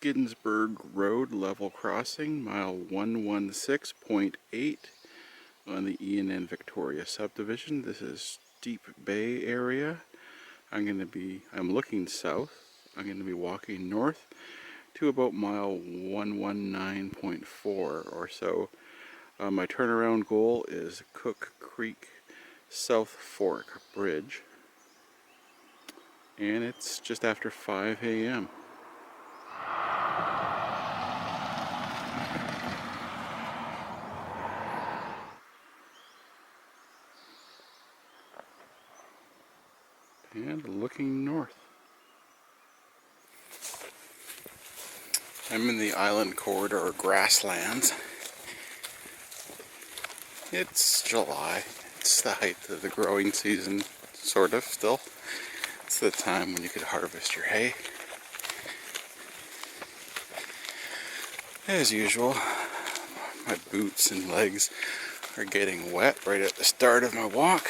Gainsberg Road level crossing, mile 116.8 on the E&N Victoria subdivision. This is Deep Bay area. I'm looking south. I'm going to be walking north to about mile 119.4 or so. My turnaround goal is Cook Creek South Fork Bridge, and it's just after 5 a.m. and looking north. I'm in the Island Corridor grasslands. It's July. It's the height of the growing season, sort of, still. It's the time when you could harvest your hay. As usual, my boots and legs are getting wet right at the start of my walk,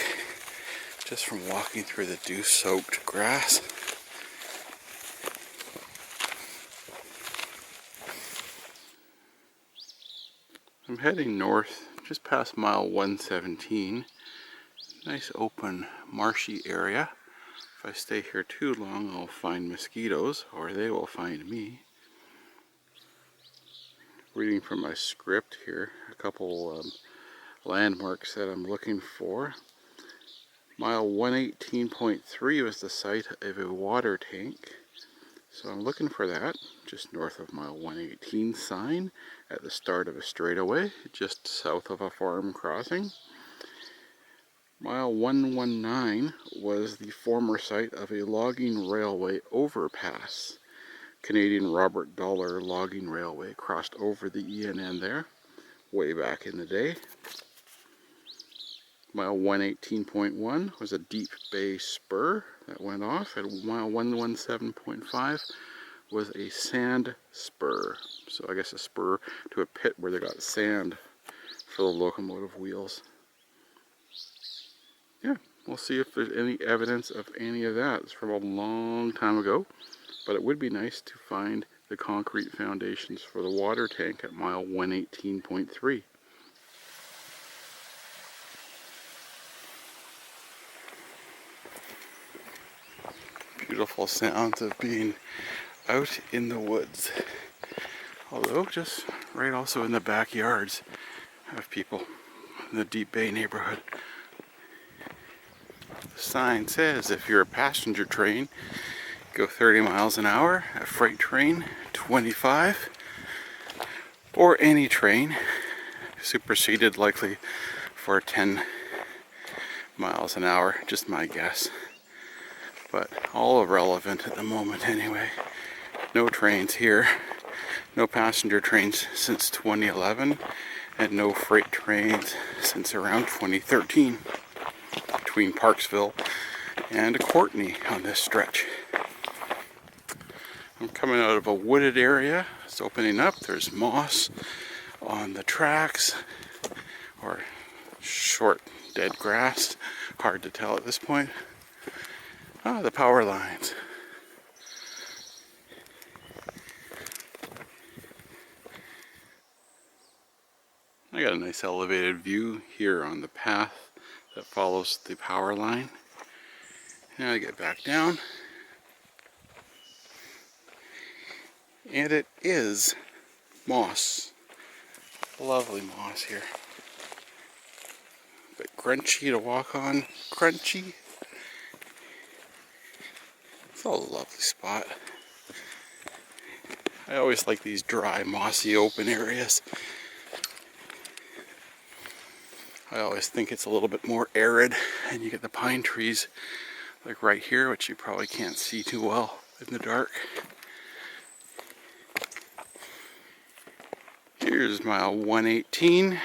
just from walking through the dew-soaked grass. I'm heading north, just past mile 117. Nice open marshy area. If I stay here too long, I'll find mosquitoes, or they will find me. Reading from my script here, a couple landmarks that I'm looking for. Mile 118.3 was the site of a water tank. So I'm looking for that, just north of mile 118 sign, at the start of a straightaway, just south of a farm crossing. Mile 119 was the former site of a logging railway overpass. Canadian Robert Dollar Logging Railway crossed over the E&N there, way back in the day. Mile 118.1 was a Deep Bay spur that went off, and mile 117.5 was a sand spur. So I guess a spur to a pit where they got sand for the locomotive wheels. Yeah, we'll see if there's any evidence of any of that. It's from a long time ago, but it would be nice to find the concrete foundations for the water tank at mile 118.3. Beautiful sounds of being out in the woods. Although just right also in the backyards of people in the Deep Bay neighborhood. The sign says if you're a passenger train, go 30 miles an hour, a freight train 25, or any train, superseded likely for 10 miles an hour, just my guess. But all irrelevant at the moment anyway. No trains here, no passenger trains since 2011, and no freight trains since around 2013 between Parksville and Courtenay on this stretch. I'm coming out of a wooded area. It's opening up. There's moss on the tracks, or short dead grass. Hard to tell at this point. The power lines. I got a nice elevated view here on the path that follows the power line. Now I get back down. And it is moss. Lovely moss here. But crunchy to walk on. Crunchy. It's a lovely spot. I always like these dry, mossy, open areas. I always think it's a little bit more arid, and you get the pine trees like right here, which you probably can't see too well in the dark. Here's mile 118.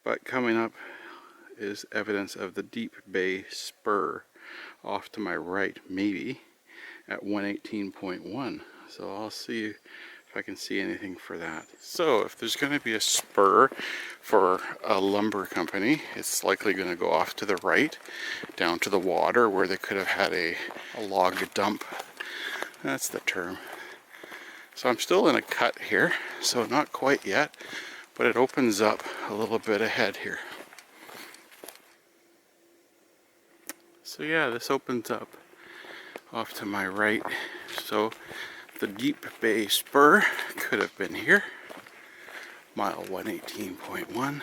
But coming up is evidence of the Deep Bay spur off to my right, maybe, at 118.1. So I'll see if if I can see anything for that. So if there's going to be a spur for a lumber company, it's likely going to go off to the right, down to the water where they could have had a log dump. That's the term. So I'm still in a cut here, so not quite yet, but it opens up a little bit ahead here. So yeah, this opens up off to my right. So the Deep Bay Spur could have been here. Mile 118.1.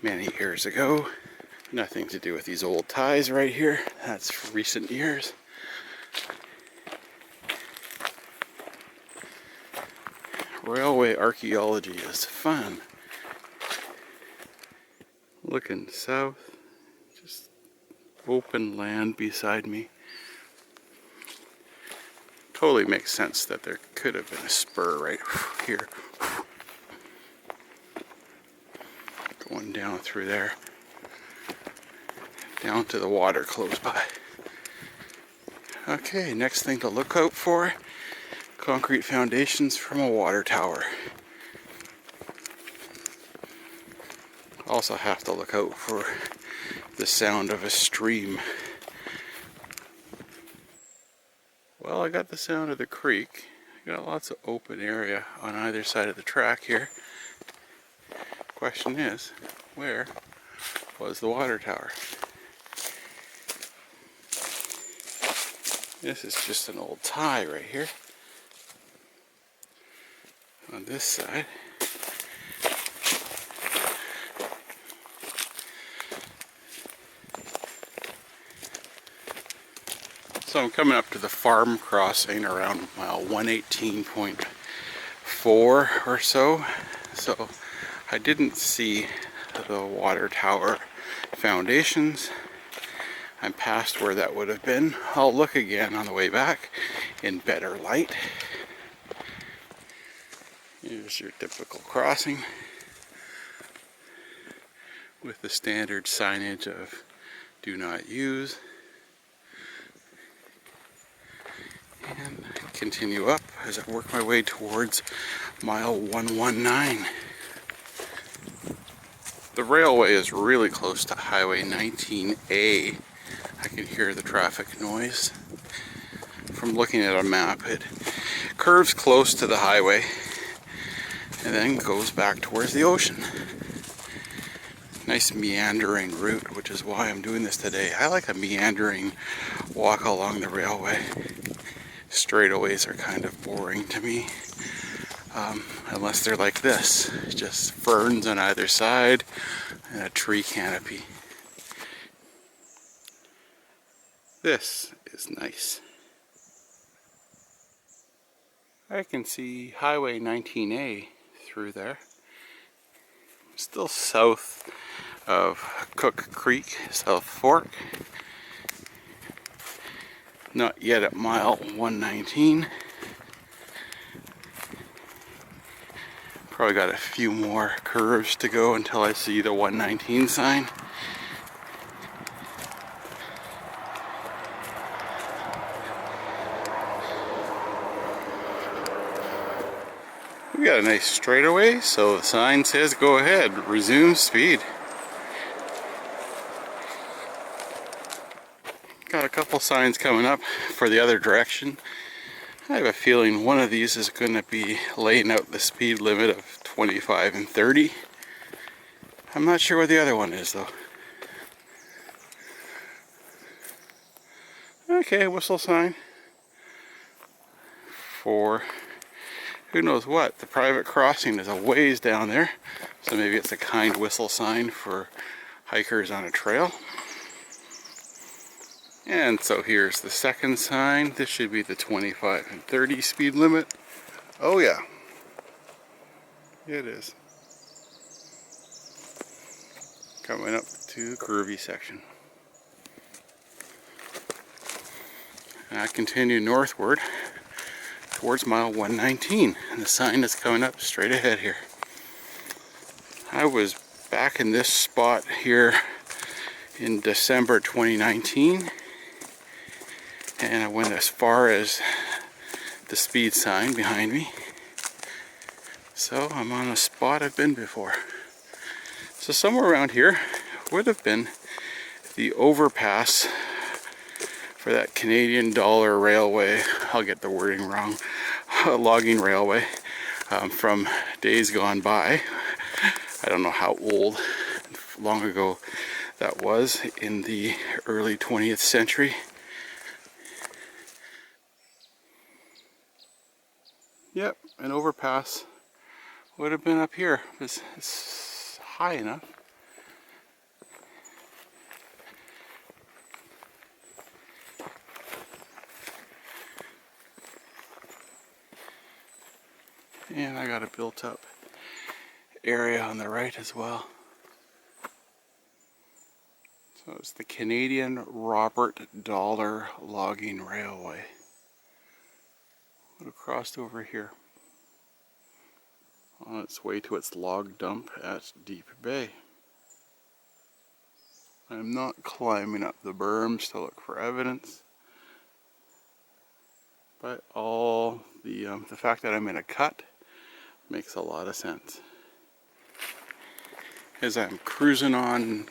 Many years ago. Nothing to do with these old ties right here. That's recent years. Railway archaeology is fun. Looking south, just open land beside me. Totally makes sense that there could have been a spur right here. Going down through there. Down to the water close by. Okay, next thing to look out for. Concrete foundations from a water tower. Also have to look out for the sound of a stream. Well, I got the sound of the creek. I got lots of open area on either side of the track here. Question is, where was the water tower? This is just an old tie right here. On this side. So I'm coming up to the farm crossing around mile 118.4 or so. So I didn't see the water tower foundations. I'm past where that would have been. I'll look again on the way back in better light. Here's your typical crossing with the standard signage of do not use. And continue up as I work my way towards mile 119. The railway is really close to Highway 19A. I can hear the traffic noise. From looking at a map, it curves close to the highway and then goes back towards the ocean. Nice meandering route, which is why I'm doing this today. I like a meandering walk along the railway. Straightaways are kind of boring to me, unless they're like this, just ferns on either side and a tree canopy. This is nice. I can see Highway 19A through there. Still south of Cook Creek, South Fork. Not yet at mile 119. Probably got a few more curves to go until I see the 119 sign. We got a nice straightaway, so the sign says go ahead, resume speed. Got a couple signs coming up for the other direction. I have a feeling one of these is going to be laying out the speed limit of 25 and 30. I'm not sure what the other one is though. Okay, whistle sign for who knows what. The private crossing is a ways down there, so maybe it's a kind whistle sign for hikers on a trail. And so here's the second sign. This should be the 25 and 30 speed limit. Oh yeah, it is. Coming up to the curvy section. And I continue northward towards mile 119, and the sign is coming up straight ahead here. I was back in this spot here in December 2019. And I went as far as the speed sign behind me. So I'm on a spot I've been before. So somewhere around here would have been the overpass for that Canadian dollar railway. I'll get the wording wrong. Logging railway from days gone by. I don't know how long ago that was, in the early 20th century. Yep, an overpass would have been up here. It's high enough. And I got a built up area on the right as well. So it's the Canadian Robert Dollar Logging Railway. Would have crossed over here on its way to its log dump at Deep Bay. I'm not climbing up the berms to look for evidence, but all the fact that I'm in a cut makes a lot of sense. As I'm cruising on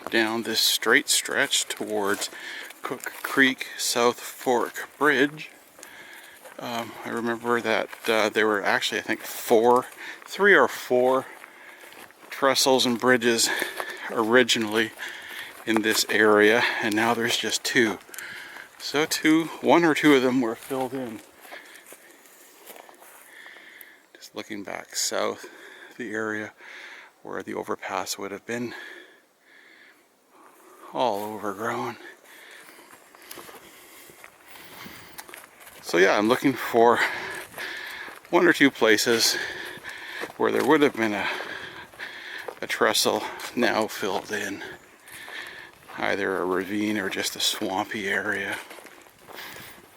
down this straight stretch towards Cook Creek South Fork Bridge, I remember that there were actually, I think, 3 or 4 trestles and bridges originally in this area, and now there's just 2. So 1 or 2 of them were filled in. Just looking back south, the area where the overpass would have been, all overgrown. So yeah, I'm looking for 1 or 2 places where there would have been a trestle now filled in. Either a ravine or just a swampy area.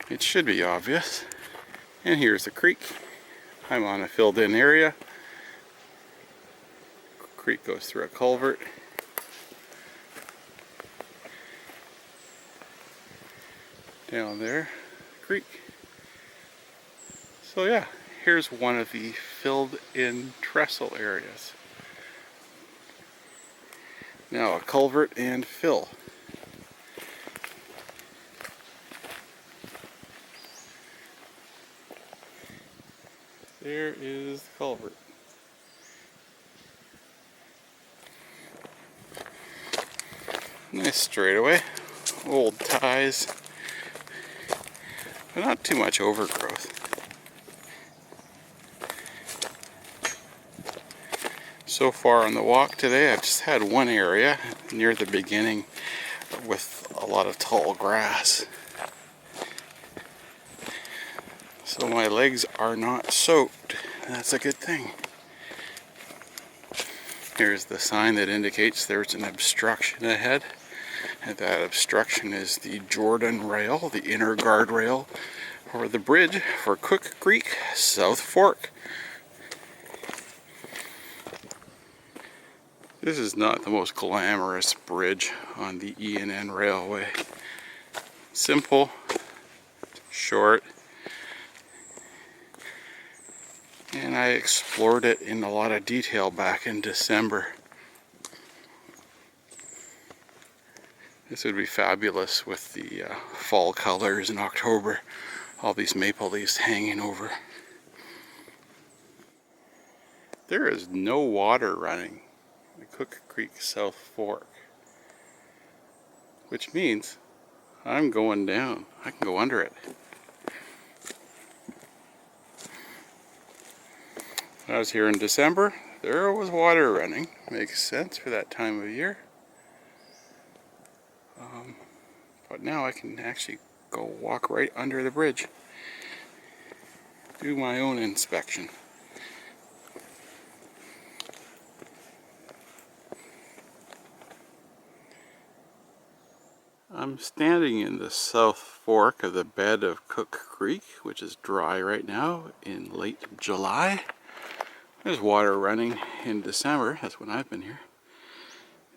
It should be obvious. And here's the creek. I'm on a filled in area. Creek goes through a culvert. Down there, creek. So yeah, here's one of the filled in trestle areas. Now a culvert and fill. There is the culvert. Nice straightaway. Old ties. But not too much overgrowth. So far on the walk today, I've just had one area near the beginning with a lot of tall grass. So my legs are not soaked. That's a good thing. Here's the sign that indicates there's an obstruction ahead. And that obstruction is the Jordan Rail, the inner guardrail, or the bridge for Cook Creek South Fork. This is not the most glamorous bridge on the E&N Railway. Simple, short, and I explored it in a lot of detail back in December. This would be fabulous with the fall colors in October. All these maple leaves hanging over. There is no water running the Cook Creek South Fork, which means I'm going down. I can go under it. When I was here in December, there was water running. Makes sense for that time of year. But now I can actually go walk right under the bridge. Do my own inspection. I'm standing in the South Fork of the bed of Cook Creek, which is dry right now in late July. There's water running in December, that's when I've been here.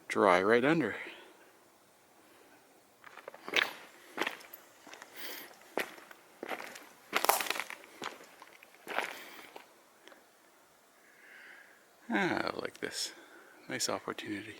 Dry right under. I like this. Nice opportunity.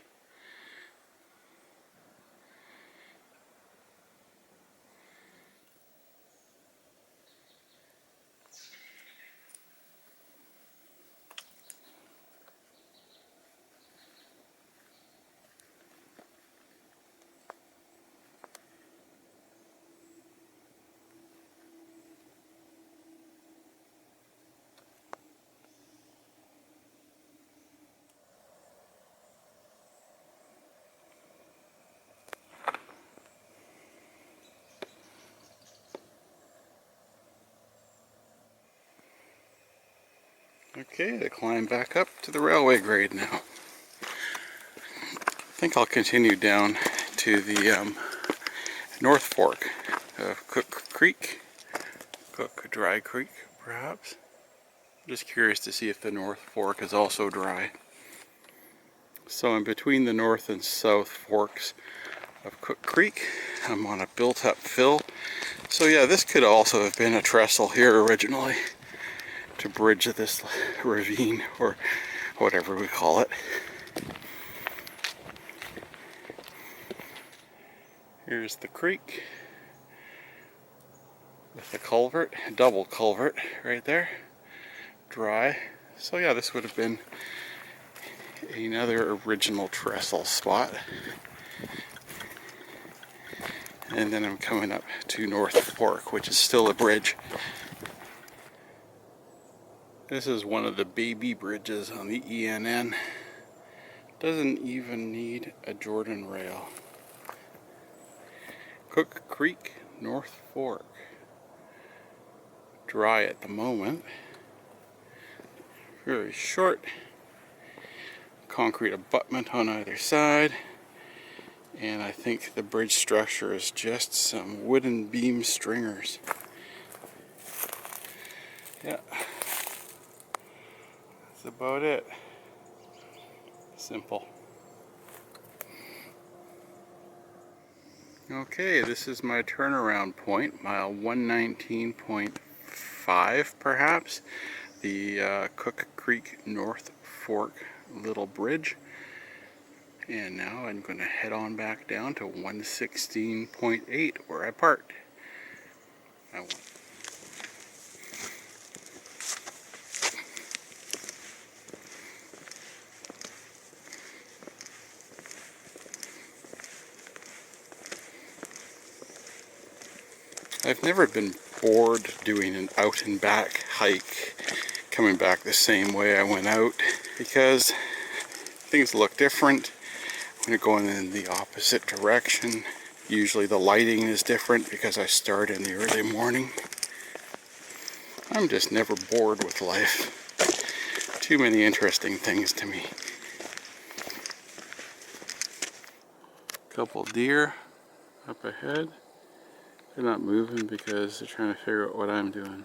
Okay, to climb back up to the railway grade now. I think I'll continue down to the North Fork of Cook Creek, Cook Dry Creek perhaps. Just curious to see if the North Fork is also dry. So I'm between the North and South Forks of Cook Creek. I'm on a built-up fill. So yeah, this could also have been a trestle here originally to bridge this ravine or whatever we call it. Here's the creek with the culvert, double culvert right there, dry. So yeah, this would have been another original trestle spot. And then I'm coming up to North Fork, which is still a bridge. This is one of the baby bridges on the E&N. Doesn't even need a Jordan rail. Cook Creek, North Fork. Dry at the moment. Very short. Concrete abutment on either side. And I think the bridge structure is just some wooden beam stringers. Yeah. That's about it. Simple. Okay, this is my turnaround point, mile 119.5 perhaps, the Cook Creek North Fork Little Bridge. And now I'm going to head on back down to 116.8 where I parked. I've never been bored doing an out and back hike, coming back the same way I went out, because things look different when you're going in the opposite direction. Usually the lighting is different because I start in the early morning. I'm just never bored with life. Too many interesting things to me. Couple deer up ahead. They're not moving because they're trying to figure out what I'm doing.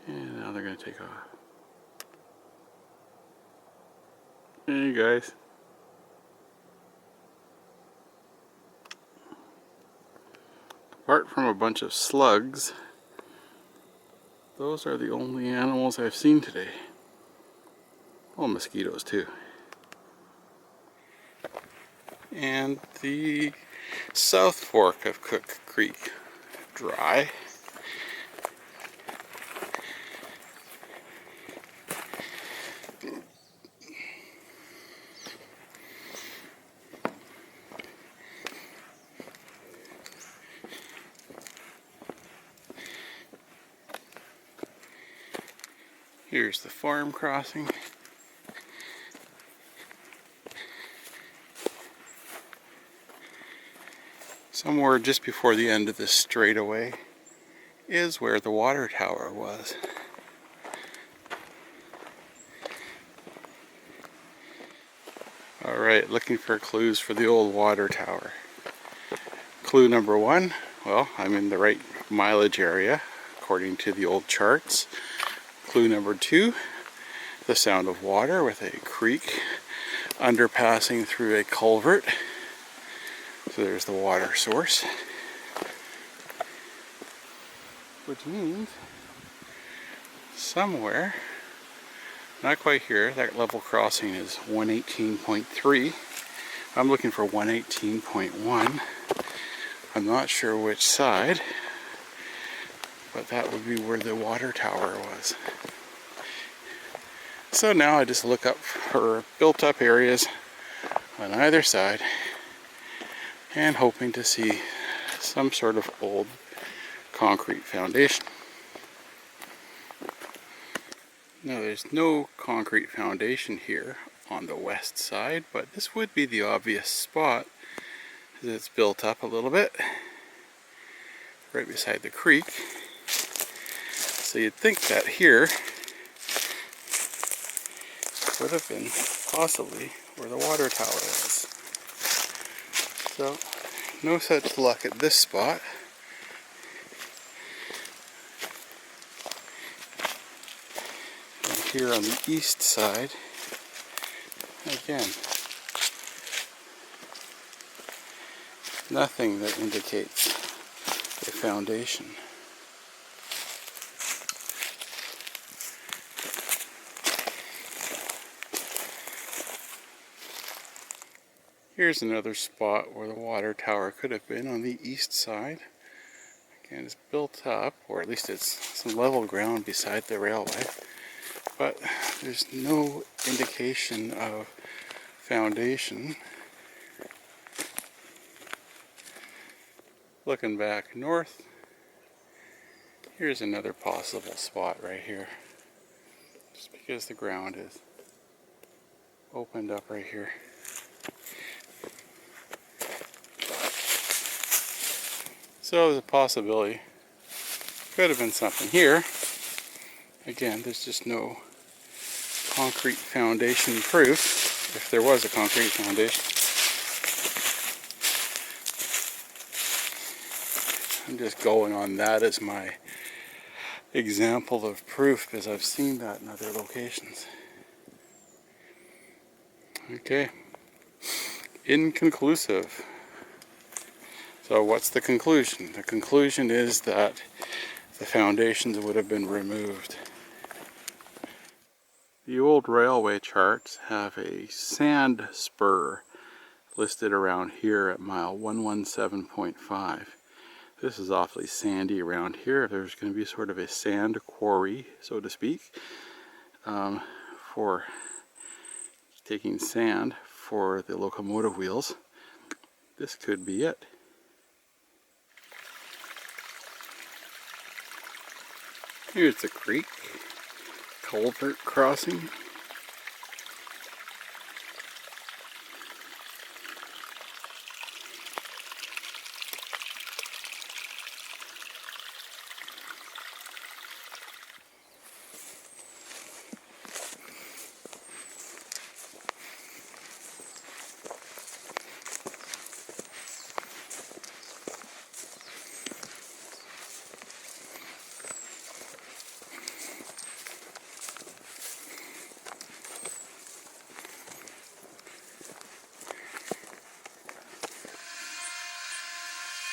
And now they're going to take off. Hey guys. Apart from a bunch of slugs, those are the only animals I've seen today. Well, mosquitoes too. And the South Fork of Cook Creek, dry. Here's the farm crossing. Somewhere just before the end of this straightaway is where the water tower was. Alright, looking for clues for the old water tower. Clue number one, well, I'm in the right mileage area according to the old charts. Clue number two, the sound of water with a creek underpassing through a culvert. So there's the water source. Which means somewhere Not quite here. That level crossing is 118.3. I'm looking for 118.1. I'm not sure which side, but that would be where the water tower was. So now I just look up for built up areas on either side and hoping to see some sort of old concrete foundation. Now there's no concrete foundation here on the west side, but this would be the obvious spot because it's built up a little bit right beside the creek. So you'd think that here would have been possibly where the water tower was. So no such luck at this spot. And here on the east side, again, nothing that indicates a foundation. Here's another spot where the water tower could have been on the east side. Again, it's built up, or at least it's some level ground beside the railway, but there's no indication of foundation. Looking back north, here's another possible spot right here, just because the ground is opened up right here. So there's a possibility. Could have been something here. Again, there's just no concrete foundation proof, if there was a concrete foundation. I'm just going on that as my example of proof because I've seen that in other locations. Okay. Inconclusive. So what's the conclusion? The conclusion is that the foundations would have been removed. The old railway charts have a sand spur listed around here at mile 117.5. This is awfully sandy around here. There's going to be sort of a sand quarry, so to speak, for taking sand for the locomotive wheels. This could be it. Here's the creek, culvert crossing.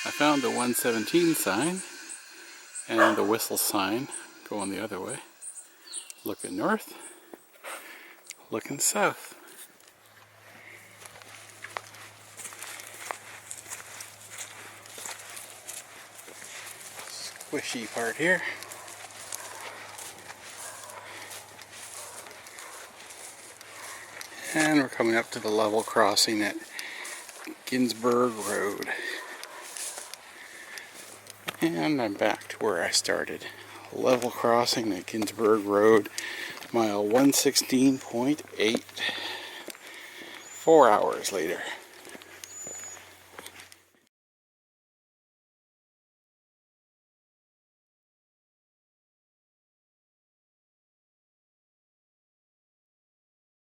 I found the 117 sign and the whistle sign going the other way. Looking north, looking south. Squishy part here. And we're coming up to the level crossing at Gainsberg Road. And I'm back to where I started. Level crossing at Gainsberg Road, mile 116.8. 4 hours later.